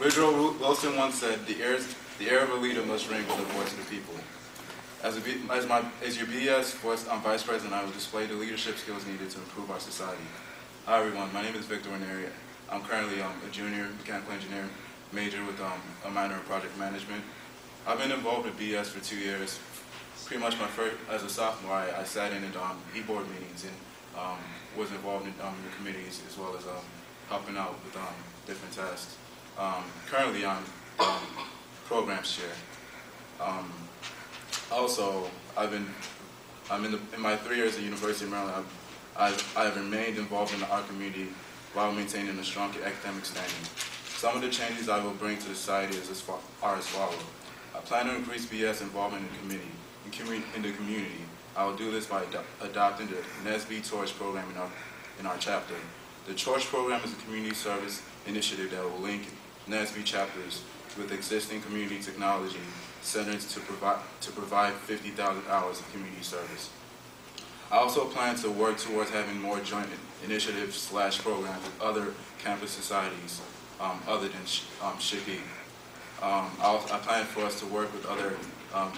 Woodrow Wilson once said, the air of a leader must ring with the voice of the people. As your BS Vice President, I will display the leadership skills needed to improve our society. Hi everyone, my name is Victor Ranieri. I'm currently a junior mechanical engineer, major with a minor in project management. I've been involved with BS for 2 years. Pretty much my first, as a sophomore, I sat in at e-board meetings and was involved in the committees as well as helping out with different tasks. Currently, I'm programs chair. Also, in my 3 years at University of Maryland, I have remained involved in the art community while maintaining a strong academic standing. Some of the changes I will bring to the society are as follows. I plan to increase BS involvement in the community. I will do this by adopting the NSB Torch program in our chapter. The Torch program is a community service initiative that will link NSB chapters with existing community technology centers to provide 50,000 hours of community service. I also plan to work towards having more joint initiatives / programs with other campus societies other than SHPE. I plan for us to work with other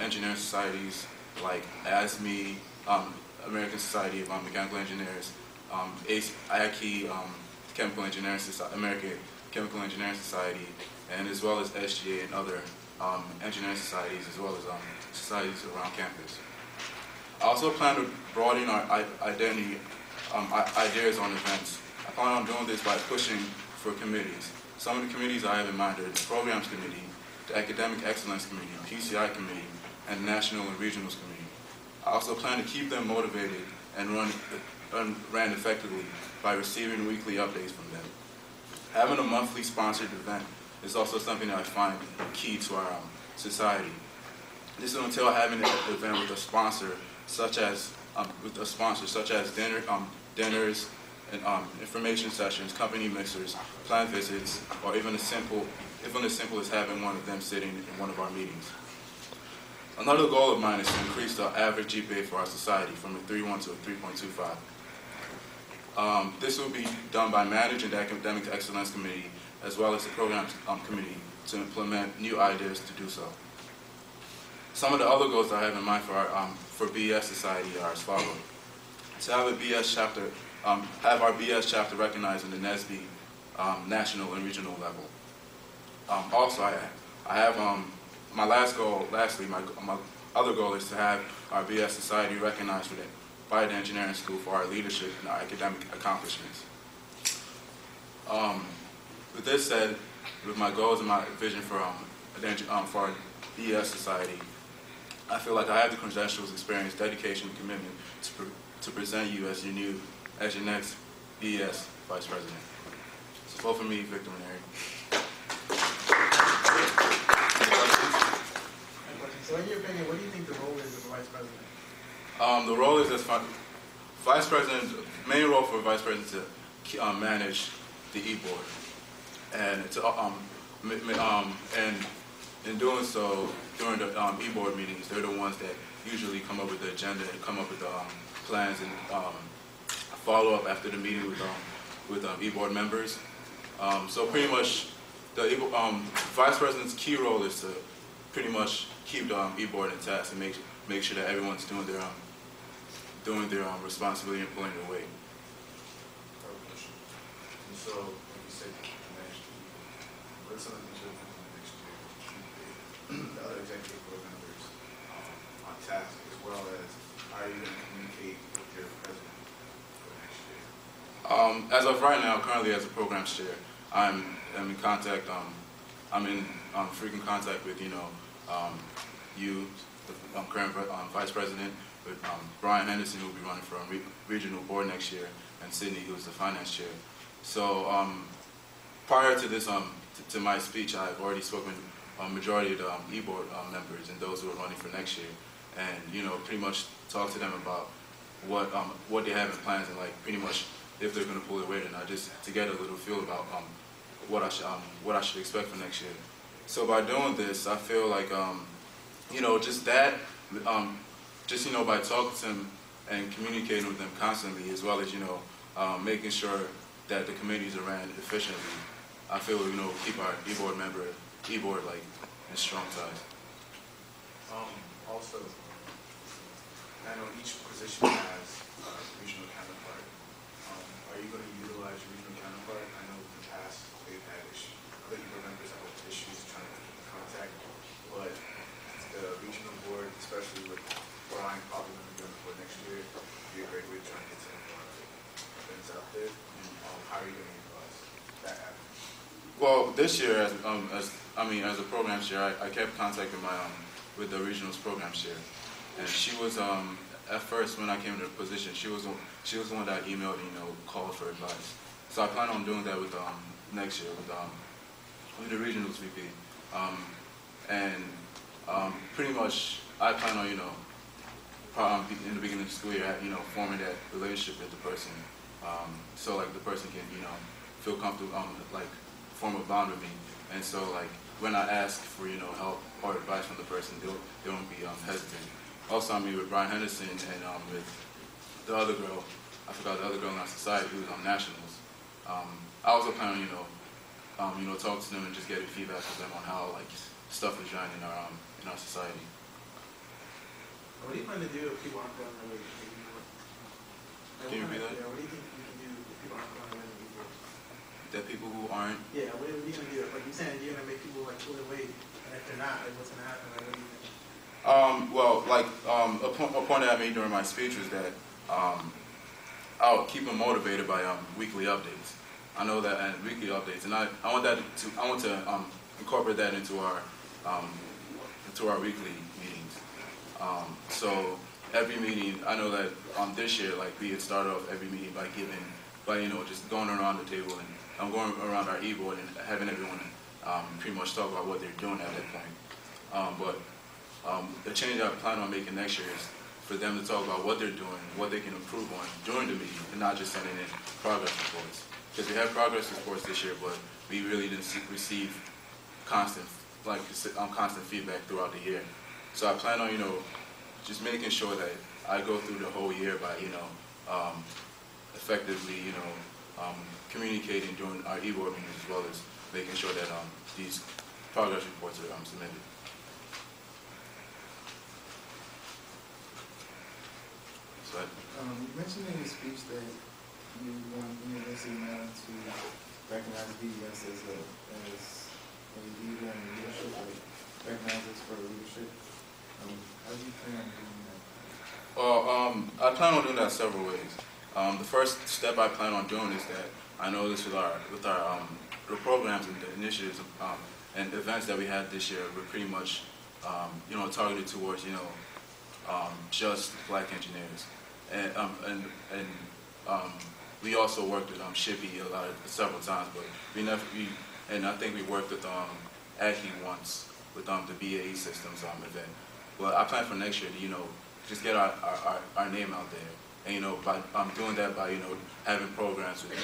engineering societies like ASME, American Society of Mechanical Engineers, ACE, American Chemical Engineering Society, and as well as SGA and other engineering societies, as well as societies around campus. I also plan to broaden our ideas on events. I plan on doing this by pushing for committees. Some of the committees I have in mind are the Programs Committee, the Academic Excellence Committee, PCI Committee, and the National and Regionals Committee. I also plan to keep them motivated and ran effectively by receiving weekly updates from them. Having a monthly sponsored event is also something that I find key to our society. This will entail having an event with a sponsor, such as dinners and information sessions, company mixers, plant visits, or even as simple as having one of them sitting in one of our meetings. Another goal of mine is to increase the average GPA for our society from a 3.1 to a 3.25. This will be done by managing the Academic Excellence Committee as well as the Programs Committee to implement new ideas to do so. Some of the other goals I have in mind for BS Society are as follows. To have a BS chapter, have our BS chapter recognized in the NSB national and regional level. Also, I have my other goal is to have our BS Society recognized by the engineering school for our leadership and our academic accomplishments. With this said, with my goals and my vision for our BS Society, I feel like I have the credentials, experience, dedication, and commitment to present you as your next BS Vice President. So vote for me, Victor Ranieri. So in your opinion, what do you think the role is of the Vice President? The role is as Vice President, main role for Vice President to manage the e-board. And in doing so, during the e-board meetings, they're the ones that usually come up with the agenda and come up with the plans and follow up after the meeting with e-board members. So pretty much, the Vice President's key role is to pretty much keep the e-board intact and make sure that everyone's doing their responsibility and pulling their weight. And so, like you said, next year, what's some of the things you're looking for next year to keep the other executive board members on task, as well as how are you going to communicate with your president for next year? As of right now, currently as a programs chair, I'm in contact. I'm in frequent contact with you, the current Vice President, with Brian Henderson, who will be running for regional board next year, and Sydney, who's the finance chair. So prior to this, to my speech, I've already spoken with a majority of the e-board members and those who are running for next year, and pretty much talk to them about what they have in plans and pretty much if they're going to pull their weight or not, just to get a little feel about what I should expect for next year. So by doing this, I feel like just that. By talking to them and communicating with them constantly, as well as making sure that the committees are ran efficiently, I feel, keep our e-board like in strong ties. Also, I know each position has a regional counterpart. Are you going to utilize your regional counterpart? I know in the past they've had issues, other board members have had issues trying to keep in contact, but the regional board, especially with Brian probably going to be on the board next year, would be a great way to try to get some events out there. How are you going to utilize that avenue? Well, this year, as a program chair, I kept contacting with the regional's program chair, and she was at first when I came to the position, she was the one that emailed, called for advice. So I plan on doing that with next year with the regional's VP, pretty much I plan on probably in the beginning of the school year, forming that relationship with the person, so like the person can feel comfortable, like form a bond with me, and so like when I ask for help or advice from the person, they won't be hesitant. Also, I meet with Brian Henderson and with the other girl, I forgot the other girl in our society who was on nationals. I also plan on talk to them and just getting feedback from them on how like stuff is done in our society. What do you plan to do if people aren't going their way? Can you repeat that? Yeah, what do you think you can do if people aren't going their way? That people who aren't. Yeah, what are you going to do? Like you're saying, you're going to make people like pull their weight, and if they're not, like what's going to happen? Like, what do you think? A point that I made during my speech was that I'll keep them motivated by weekly updates. I know that, and weekly updates, and I want to incorporate that into our weekly meetings. So every meeting, I know that this year, like we had started off every meeting by just going around the table and going around our e-board and having everyone pretty much talk about what they're doing at that point. The change I plan on making next year is for them to talk about what they're doing, what they can improve on during the meeting, and not just sending in progress reports. Because we had progress reports this year, but we really didn't receive constant feedback throughout the year. So I plan on, just making sure that I go through the whole year by, effectively, communicating during our e-board meetings as well as making sure that these progress reports are submitted. You mentioned in your speech that you want University of Maryland to recognize VES as a leader and leadership, or recognize us for leadership. How do you plan on doing that? Well, I plan on doing that several ways. The first step I plan on doing is that I know this with our the programs and the initiatives and events that we had this year were pretty much targeted towards just black engineers. And we also worked with Shippey several times, but and I think we worked with ACHI once with the BAE Systems event. But I plan for next year to just get our name out there, and by doing that by having programs with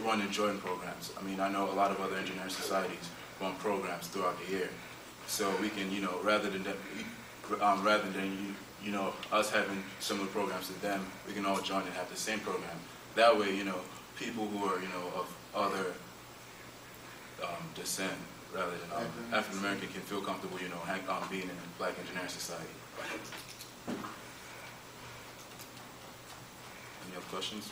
running Jordan programs. I mean, I know a lot of other engineering societies run programs throughout the year, so we can rather than us having similar programs to them, we can all join and have the same program. That way, people who are, of other descent, rather than African American, can feel comfortable, being in a black engineering society. Any other questions?